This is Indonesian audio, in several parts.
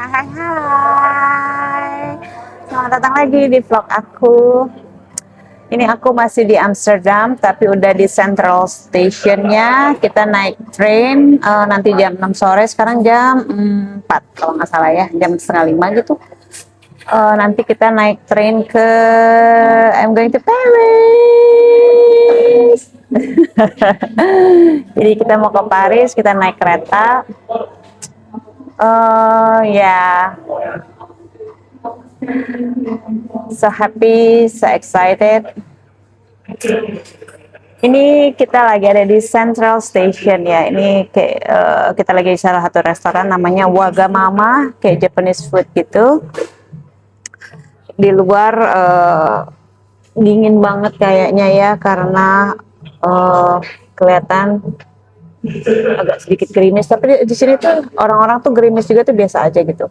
Hai, hai. Selamat datang lagi di vlog aku. Ini aku masih di Amsterdam, tapi udah di Central Stationnya. Kita naik train nanti jam 6 sore. Sekarang jam 4 kalau nggak salah ya, jam setengah 5 gitu. Nanti kita naik train ke I'm going to Paris. Jadi kita mau ke Paris, kita naik kereta. Yeah, so happy, so excited. Ini kita lagi ada di Central Station ya. Ini kayak kita lagi di salah satu restoran namanya Wagamama, kayak Japanese food gitu. Di luar dingin banget kayaknya ya, karena kelihatan agak sedikit gerimis. Tapi di sini tuh orang-orang tuh gerimis juga tuh biasa aja gitu.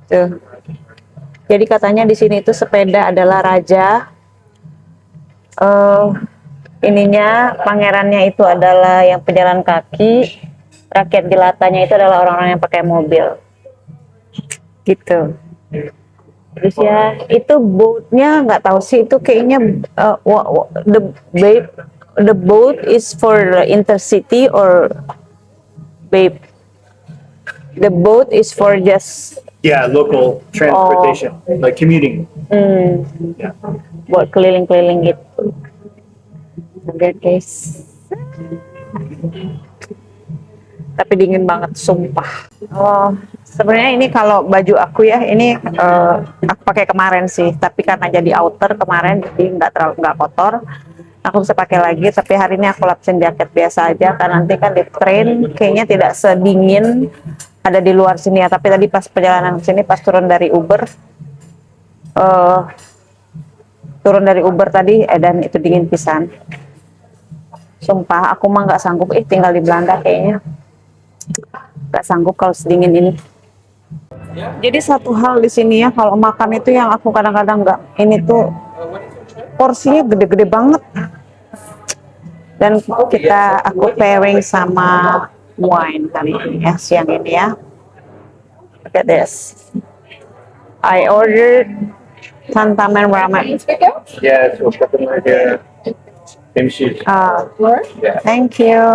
Tuh. Jadi katanya di sini itu sepeda adalah raja. Ininya pangerannya itu adalah yang pejalan kaki, rakyat jelatanya itu adalah orang-orang yang pakai mobil. Gitu. Terus ya itu boatnya nggak tahu sih, itu kayaknya the boat is for intercity or babe. The boat is for just local transportation, like commuting. Yeah. Buat keliling-keliling gitu. Lihat guys. Tapi dingin banget, sumpah. Sebenarnya ini kalau baju aku ya, ini aku pakai kemarin sih, tapi karena jadi outer kemarin, jadi nggak kotor. Aku bisa pakai lagi, tapi hari ini aku lapisin jaket biasa aja, karena nanti kan di train kayaknya tidak sedingin ada di luar sini ya. Tapi tadi pas perjalanan ke sini, pas turun dari Uber tadi, dan itu dingin pisan. Sumpah, aku mah nggak sanggup. Tinggal di Belanda kayaknya nggak sanggup kalau sedingin ini. Jadi satu hal di sini ya, kalau makan itu yang aku kadang-kadang nggak, ini tuh porsinya gede-gede banget. Dan aku pairing sama wine kali ini ya, siang ini ya. Look at this. I ordered tantamen ramen. Yeah, so something like kimchi. Thank you.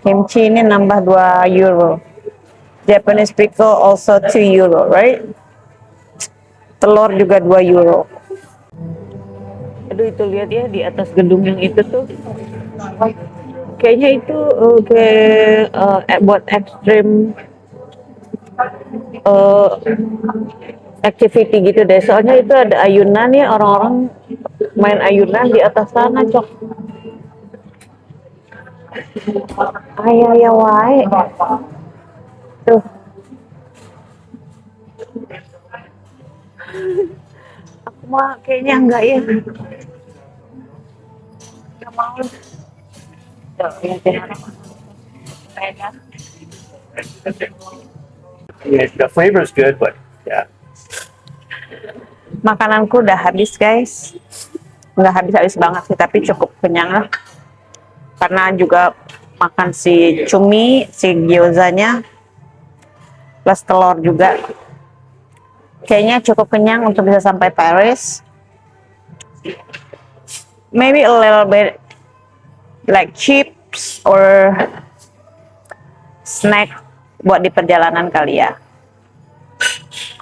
Kimchi ini nambah 2 euro. Japanese pickle also 2 euro, right? Telur juga 2 euro. Aduh, itu lihat ya di atas gedung yang itu tuh. Kayaknya itu buat ekstrim activity gitu deh. Soalnya itu ada ayunan ya, orang-orang main ayunan di atas sana, cok. Ayah wae. Tuh. Aku mah kayaknya enggak ya. Enggak mau. Tuh, lihat. Yeah, the flavor is good, but yeah. Makananku udah habis guys. Nggak habis-habis banget sih, tapi cukup kenyang lah. Karena juga makan si cumi, si gyozanya, plus telur juga. Kayaknya cukup kenyang untuk bisa sampai Paris. Maybe a little bit like chips or snack buat di perjalanan kali ya.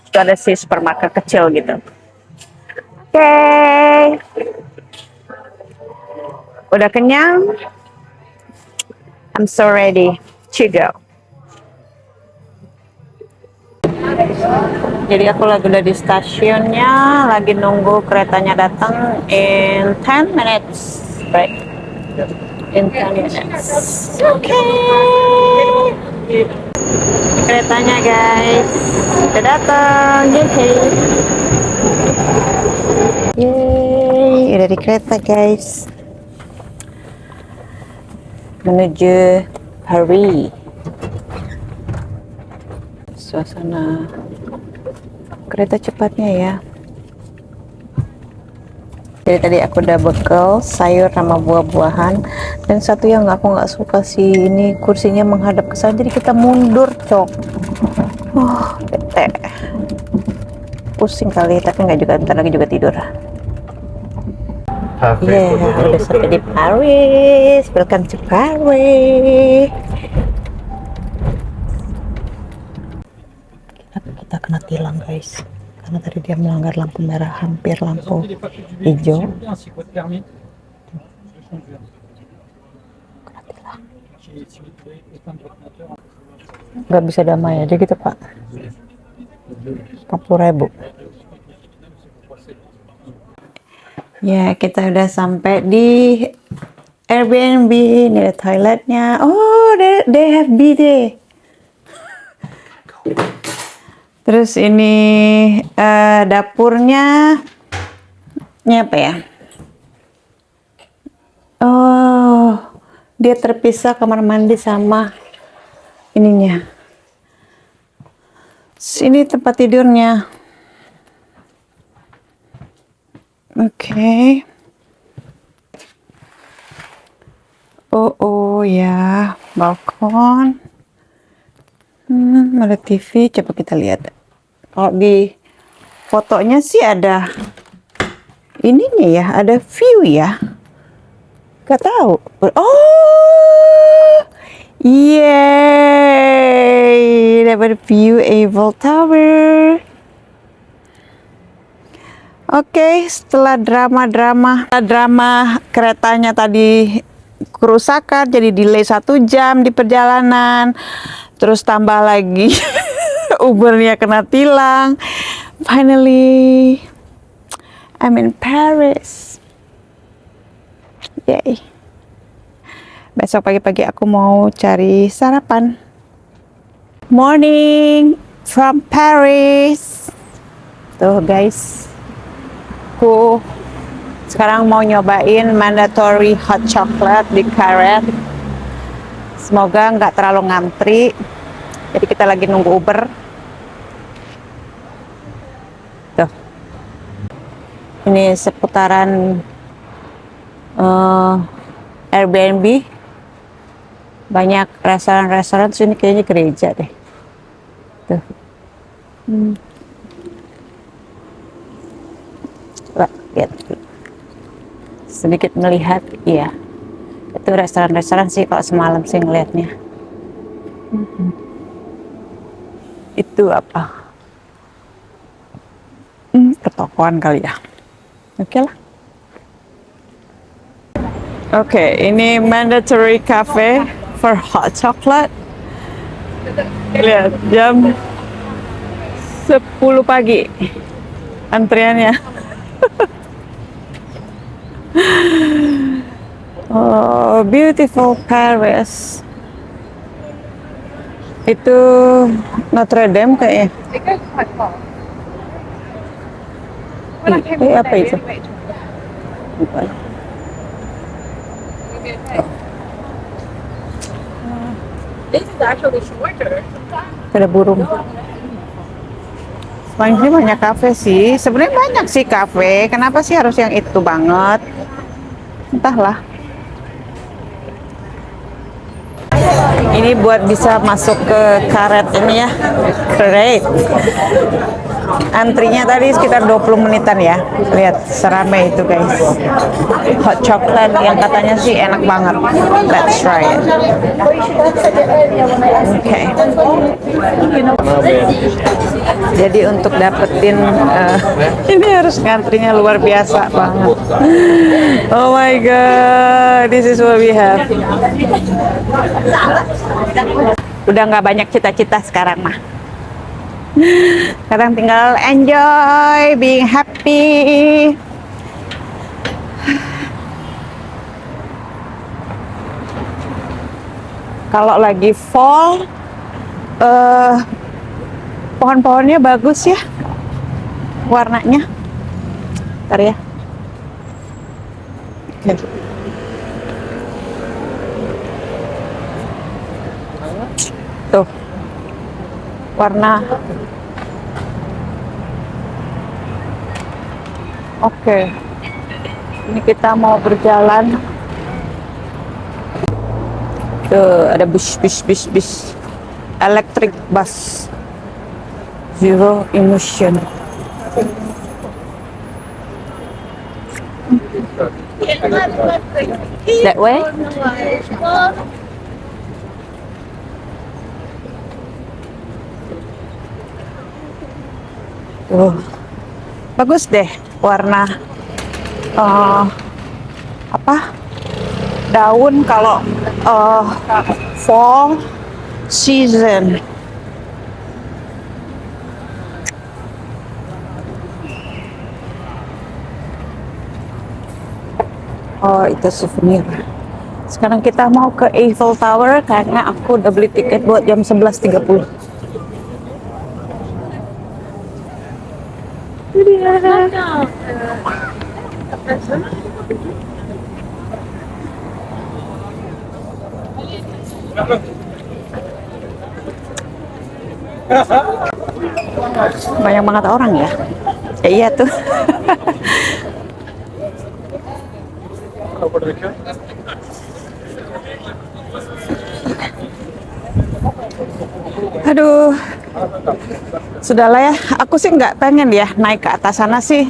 Itu ada si supermarket kecil gitu. Oke. Udah kenyang. I'm so ready to go. Jadi aku lagi udah di stasiunnya, lagi nunggu keretanya datang in 10 minutes, right? In 10 minutes. Oke. Keretanya guys, udah datang. Yeay, udah di kereta guys. Menuju Paris. Suasana kereta cepatnya ya. Jadi tadi aku udah bekal sayur sama buah-buahan. Dan satu yang aku nggak suka sih, ini kursinya menghadap ke sana, jadi kita mundur, cok. Bete. Pusing kali, tapi nggak juga, bentar lagi juga tidur. Cafe. Udah sampai di Paris. Welcome to Paris. Kita kena tilang, guys. Karena tadi dia melanggar lampu merah, hampir lampu hijau. Kena tilang. Nggak bisa damai aja gitu, Pak. 40.000. Ya, kita udah sampai di Airbnb. Ini ada toiletnya. Oh, they have bidet. Terus ini dapurnya. Ini apa ya? Oh, dia terpisah kamar mandi sama ininya. Sini tempat tidurnya. Oke. Oh ya, balkon. Ada TV. Coba kita lihat. Kalau di fotonya sih ada ininya ya, ada view ya. Gak tahu. Oh, yeay, dapat view Eiffel Tower. Oke, setelah drama keretanya tadi kerusakan, jadi delay 1 jam di perjalanan, terus tambah lagi Ubernya kena tilang. Finally, I'm in Paris. Yay. Besok pagi-pagi aku mau cari sarapan. Morning from Paris. Tuh guys, aku sekarang mau nyobain mandatory hot chocolate di Carré. Semoga nggak terlalu ngantri. Jadi kita lagi nunggu Uber. Tuh. Ini seputaran Airbnb. Banyak restoran-restoran, terus ini kayaknya gereja deh. Tuh. Coba lihat. Sedikit melihat, iya. Itu restoran-restoran sih kalau semalam sih ngelihatnya. Itu apa? Pertokoan kali ya. Oke lah. Oke, ini mandatory cafe for hot chocolate. Lihat, jam 10 pagi antriannya. Oh, beautiful Paris. Itu Notre Dame kayaknya. Apa itu? Bukan. Ada burung. Selain ini banyak kafe sih. Sebenarnya banyak sih kafe. Kenapa sih harus yang itu banget? Entahlah. Ini buat bisa masuk ke karet ini ya. Great. Antrinya tadi sekitar 20 menitan ya. Lihat seramai itu guys. Hot chocolate yang katanya sih enak banget. Let's try it. Oke. Jadi untuk dapetin ini harus ngantrinya luar biasa banget. Oh my god, this is what we have. Udah nggak banyak cita-cita sekarang mah. Sekarang tinggal enjoy, being happy. Kalau lagi fall, pohon-pohonnya bagus ya, warnanya. Bentar ya. Oke. Tuh, warna. Oke. Ini kita mau berjalan ke ada bis electric bus zero emission. That way? Bagus deh warna apa daun kalau fall season. Oh, itu souvenir. Sekarang kita mau ke Eiffel Tower karena aku udah beli tiket buat jam 11.30. Banyak banget orang ya. Ya iya tuh. Aduh, sudahlah ya. Aku sih nggak pengen ya naik ke atas sana sih.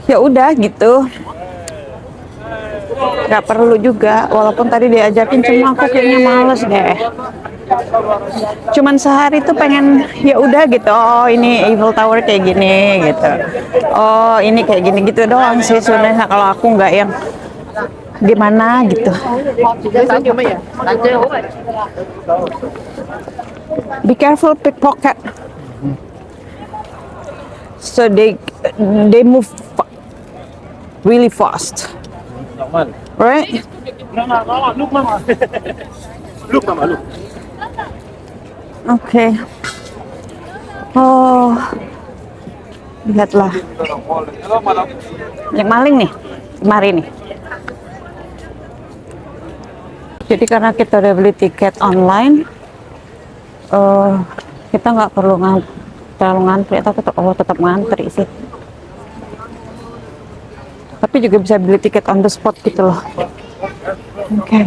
Ya udah gitu. Nggak perlu juga. Walaupun tadi diajakin, cuma aku kayaknya males deh. Cuman sehari tuh pengen ya udah gitu. Oh ini Eiffel Tower kayak gini gitu. Oh ini kayak gini gitu doang sih sebenarnya. Kalau aku nggak yang gimana gitu. Be careful pickpocket. So they move really fast. Right? Look, Mama, look. Oke. Oh, lihatlah. Banyak maling nih, kemarin nih. Jadi karena kita udah beli tiket online, kita nggak perlu terlalu ngantri, atau tetap ngantri sih. Tapi juga bisa beli tiket on the spot gitu loh. Oke.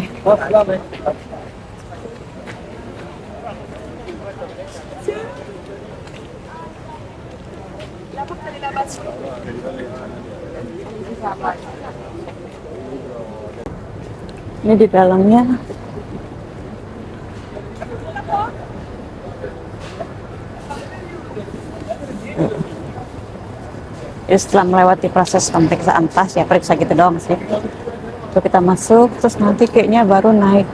Ini di dalamnya setelah melewati proses pemeriksaan tas ya, periksa gitu doang sih. Terus kita masuk, terus nanti kayaknya baru naik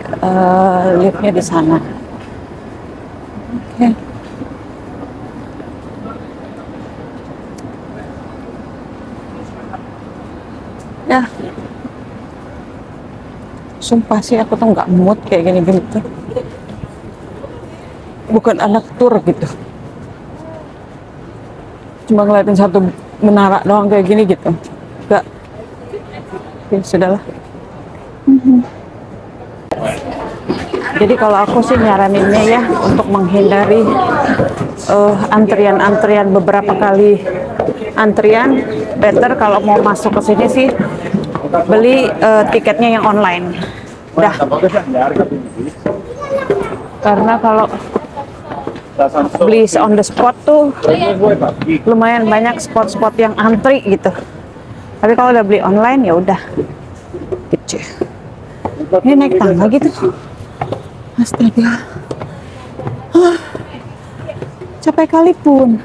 liftnya di sana. Oke. Ya, sumpah sih aku tuh nggak mood kayak gini-gini tuh. Bukan anak tur gitu. Cuma ngeliatin satu menara doang kayak gini gitu. Enggak. Oke, sudahlah. Jadi kalau aku sih nyaraninnya ya untuk menghindari antrian-antrian beberapa kali antrian, better kalau mau masuk ke sini sih beli tiketnya yang online. Dah. Karena kalau beli on the spot tuh lumayan banyak spot-spot yang antri gitu. Tapi kalau udah beli online ya udah. Gitu. Ini naik tangga gitu. Astaga. Capek kali pun.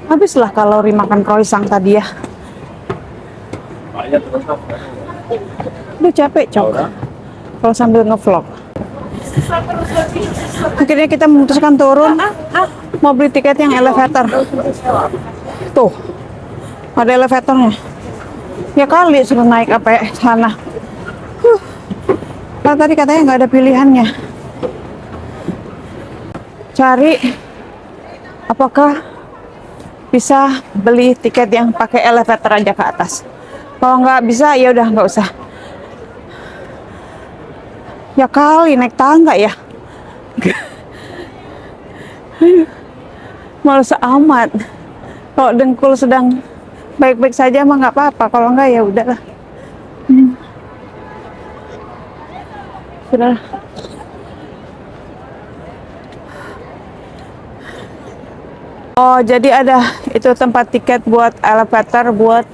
Habislah kalori makan croissant tadi ya. Udah capek cok kalau sambil ngevlog. Akhirnya kita memutuskan turun, mau beli tiket yang elevator. Tuh ada elevatornya. Ya kali suruh naik apa sana. Nah, tadi katanya nggak ada pilihannya. Cari apakah bisa beli tiket yang pakai elevator aja ke atas. Kalau nggak bisa ya udah nggak usah. Ya kali naik tangga ya. Males amat. Kalau dengkul sedang baik-baik saja mah nggak apa-apa. Kalau nggak ya udahlah. Sudah. Oh, jadi ada itu tempat tiket buat elevator buat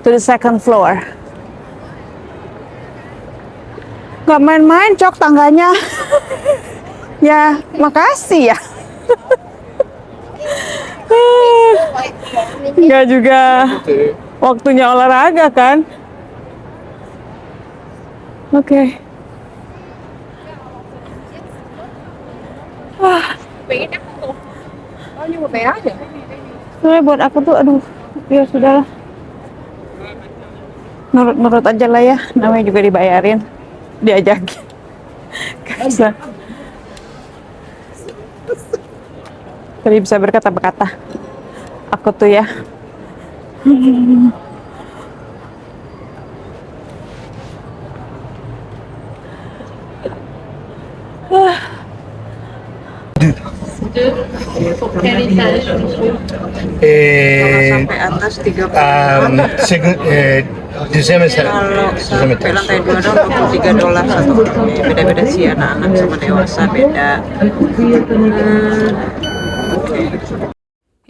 to the second floor. Gak main-main cok tangganya. Ya, makasih ya. Gak juga waktunya olahraga kan. Oke. Soalnya buat aku tuh aduh, ya sudahlah. Nurut-nurut aja lah ya, namanya juga dibayarin, diajakin. Gak bisa. Tadi bisa berkata-kata. Aku tuh ya. Sampai atas 30. Second, December Kalau sampai 7. lantai 2 dong $23 satu orangnya. Beda-beda sih anak-anak sama dewasa beda.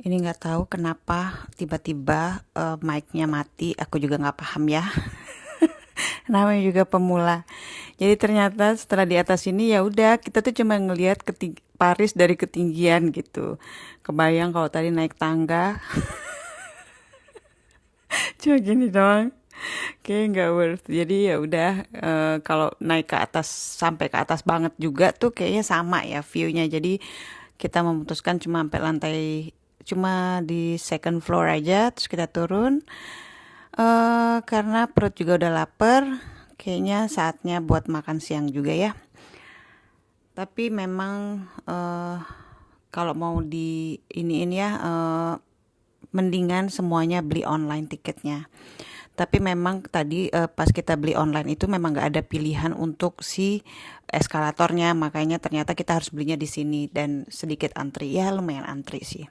Ini nggak tahu kenapa tiba-tiba mic-nya mati. Aku juga nggak paham ya. Namanya juga pemula. Jadi ternyata setelah di atas ini ya udah kita tuh cuma ngelihat Paris dari ketinggian gitu. Kebayang kalau tadi naik tangga. Cuma gini doang. Kayak nggak worth. Jadi ya udah kalau naik ke atas sampai ke atas banget juga tuh kayaknya sama ya view-nya. Jadi kita memutuskan cuma sampai lantai cuma di second floor aja terus kita turun karena perut juga udah lapar. Kayaknya saatnya buat makan siang juga ya. Tapi memang kalau mau di iniin ya mendingan semuanya beli online tiketnya. Tapi memang tadi pas kita beli online itu memang nggak ada pilihan untuk si eskalatornya, makanya ternyata kita harus belinya di sini dan sedikit antri, ya lumayan antri sih.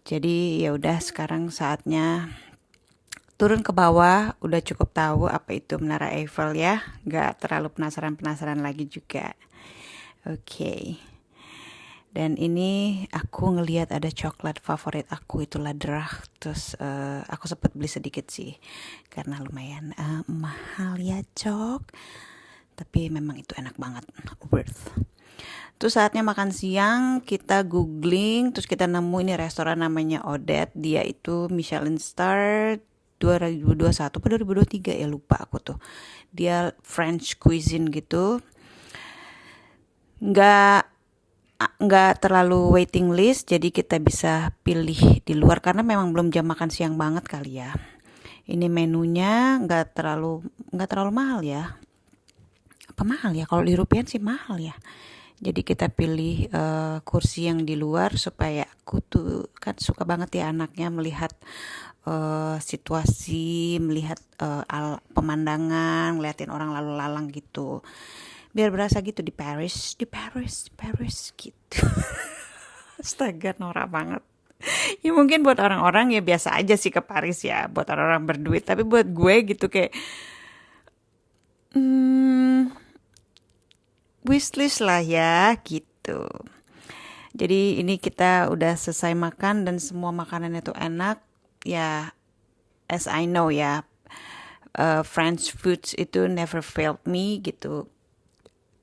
Jadi ya udah sekarang saatnya turun ke bawah, udah cukup tahu apa itu Menara Eiffel ya, nggak terlalu penasaran lagi juga. Oke. Dan ini aku ngelihat ada coklat favorit aku itu Ladrach. Terus aku sempat beli sedikit sih karena lumayan mahal ya cok. Tapi memang itu enak banget, worth. Terus saatnya makan siang, kita googling, terus kita nemu ini restoran namanya Odette. Dia itu Michelin Star 2021 atau 2023 ya lupa aku tuh. Dia French cuisine gitu. Nggak terlalu waiting list, jadi kita bisa pilih di luar karena memang belum jam makan siang banget kali ya. Ini menunya nggak terlalu mahal ya. Apa mahal ya? Kalau di rupiah sih mahal ya. Jadi kita pilih kursi yang di luar supaya aku tuh kan suka banget ya anaknya melihat situasi, melihat pemandangan, ngeliatin orang lalu lalang gitu. Biar berasa gitu di Paris gitu. Astaga, norak banget. Ya mungkin buat orang-orang ya biasa aja sih ke Paris ya, buat orang-orang berduit. Tapi buat gue gitu kayak wishlist lah ya gitu. Jadi ini kita udah selesai makan dan semua makanan itu enak. Ya, as I know ya, French foods itu never failed me gitu.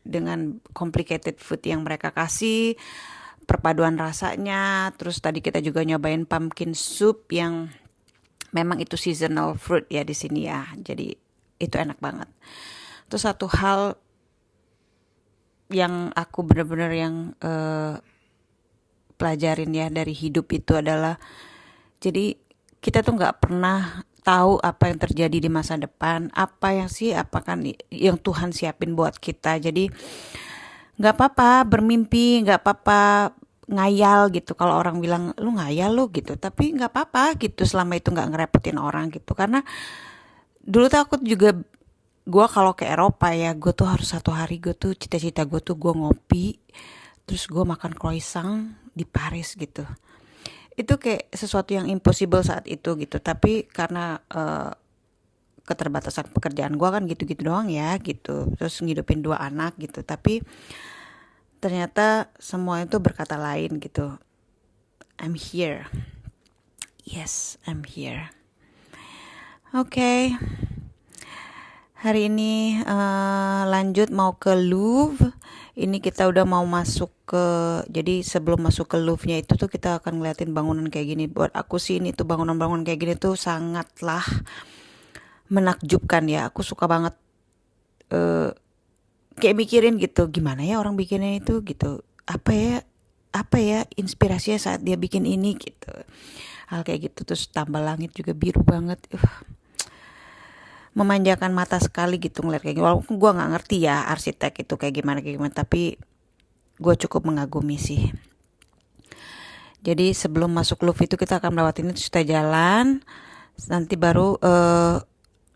Dengan complicated food yang mereka kasih, perpaduan rasanya, terus tadi kita juga nyobain pumpkin soup yang memang itu seasonal fruit ya di sini ya, jadi itu enak banget. Terus satu hal yang aku benar-benar yang pelajarin ya dari hidup itu adalah, jadi kita tuh nggak pernah tahu apa yang terjadi di masa depan, apa kan yang Tuhan siapin buat kita. Jadi nggak apa-apa bermimpi, nggak apa-apa ngayal gitu. Kalau orang bilang lu ngayal lu gitu, tapi nggak apa-apa gitu selama itu nggak ngerepotin orang gitu. Karena dulu tuh aku juga gue kalau ke Eropa ya, gue tuh harus satu hari, gue tuh cita-cita gue tuh gue ngopi, terus gue makan croissant di Paris gitu. Itu kayak sesuatu yang impossible saat itu gitu. Tapi karena keterbatasan pekerjaan gue kan gitu-gitu doang ya gitu. Terus ngidupin 2 anak gitu. Tapi ternyata semua itu berkata lain gitu. I'm here. Yes, I'm here. Oke. Hari ini lanjut mau ke Louvre. Ini kita udah mau masuk ke, jadi sebelum masuk ke Louvre-nya itu tuh kita akan ngeliatin bangunan kayak gini. Buat aku sih ini tuh bangunan-bangunan kayak gini tuh sangatlah menakjubkan ya. Aku suka banget kayak mikirin gitu, gimana ya orang bikinnya itu gitu. Apa ya inspirasinya saat dia bikin ini gitu. Hal kayak gitu, terus tambah langit juga biru banget. Memanjakan mata sekali gitu ngeliat kayak gitu. Walaupun gue nggak ngerti ya arsitek itu kayak gimana, tapi gue cukup mengagumi sih. Jadi sebelum masuk Louvre itu kita akan melewati ini, terus kita jalan, nanti baru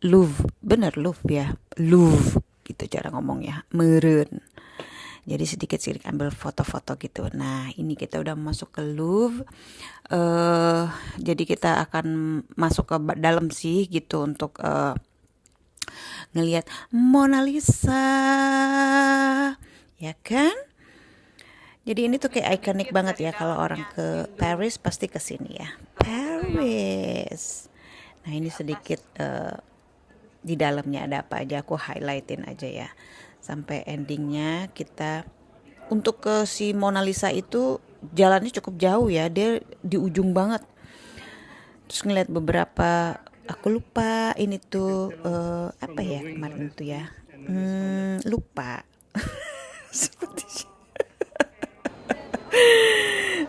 Louvre, bener Louvre ya, Louvre gitu cara ngomongnya, meren. Jadi sedikit ambil foto-foto gitu. Nah ini kita udah masuk ke Louvre. Jadi kita akan masuk ke dalam sih gitu untuk ngelihat Mona Lisa, ya kan? Jadi ini tuh kayak ikonik banget ya, kalau orang ke Paris pasti kesini ya, Paris. Nah ini sedikit di dalamnya ada apa aja, aku highlightin aja ya. Sampai endingnya kita untuk ke si Mona Lisa itu jalannya cukup jauh ya, dia di ujung banget. Terus ngeliat beberapa, aku lupa ini tuh apa ya kemarin itu ya, lupa. Seperti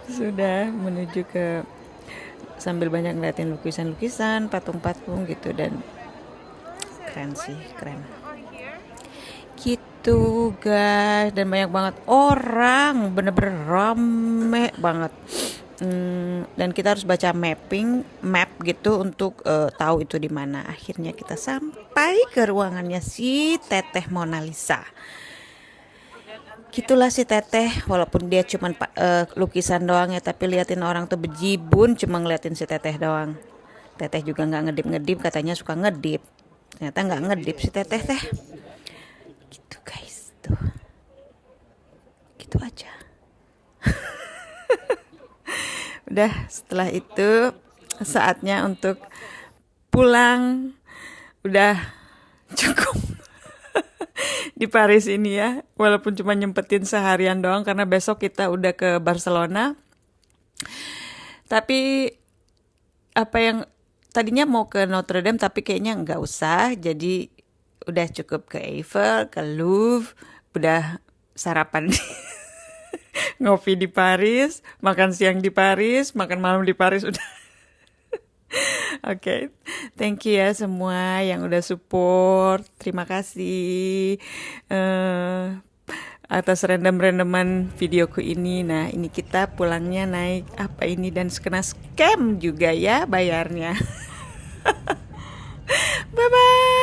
sudah menuju ke, sambil banyak ngeliatin lukisan-lukisan, patung-patung gitu, dan keren sih, keren gitu guys. Dan banyak banget orang, bener-bener rame banget. Dan kita harus baca map gitu untuk tahu itu di mana. Akhirnya kita sampai ke ruangannya si Teteh Mona Lisa. Gitulah si Teteh, walaupun dia cuman lukisan doang ya, tapi liatin orang tuh bejibun cuma ngeliatin si Teteh doang. Teteh juga nggak ngedip, katanya suka ngedip. Ternyata nggak ngedip si Teteh teh. Gitu guys tuh. Gitu aja. Udah, setelah itu saatnya untuk pulang. Udah cukup di Paris ini ya, walaupun cuma nyempetin seharian doang karena besok kita udah ke Barcelona. Tapi apa yang tadinya mau ke Notre Dame tapi kayaknya nggak usah, jadi udah cukup ke Eiffel, ke Louvre, udah sarapan ngopi di Paris, makan siang di Paris, makan malam di Paris udah. Oke, thank you ya semua yang udah support. Terima kasih atas randoman videoku ini. Nah, ini kita pulangnya naik apa ini, dan kena scam juga ya bayarnya. Bye bye.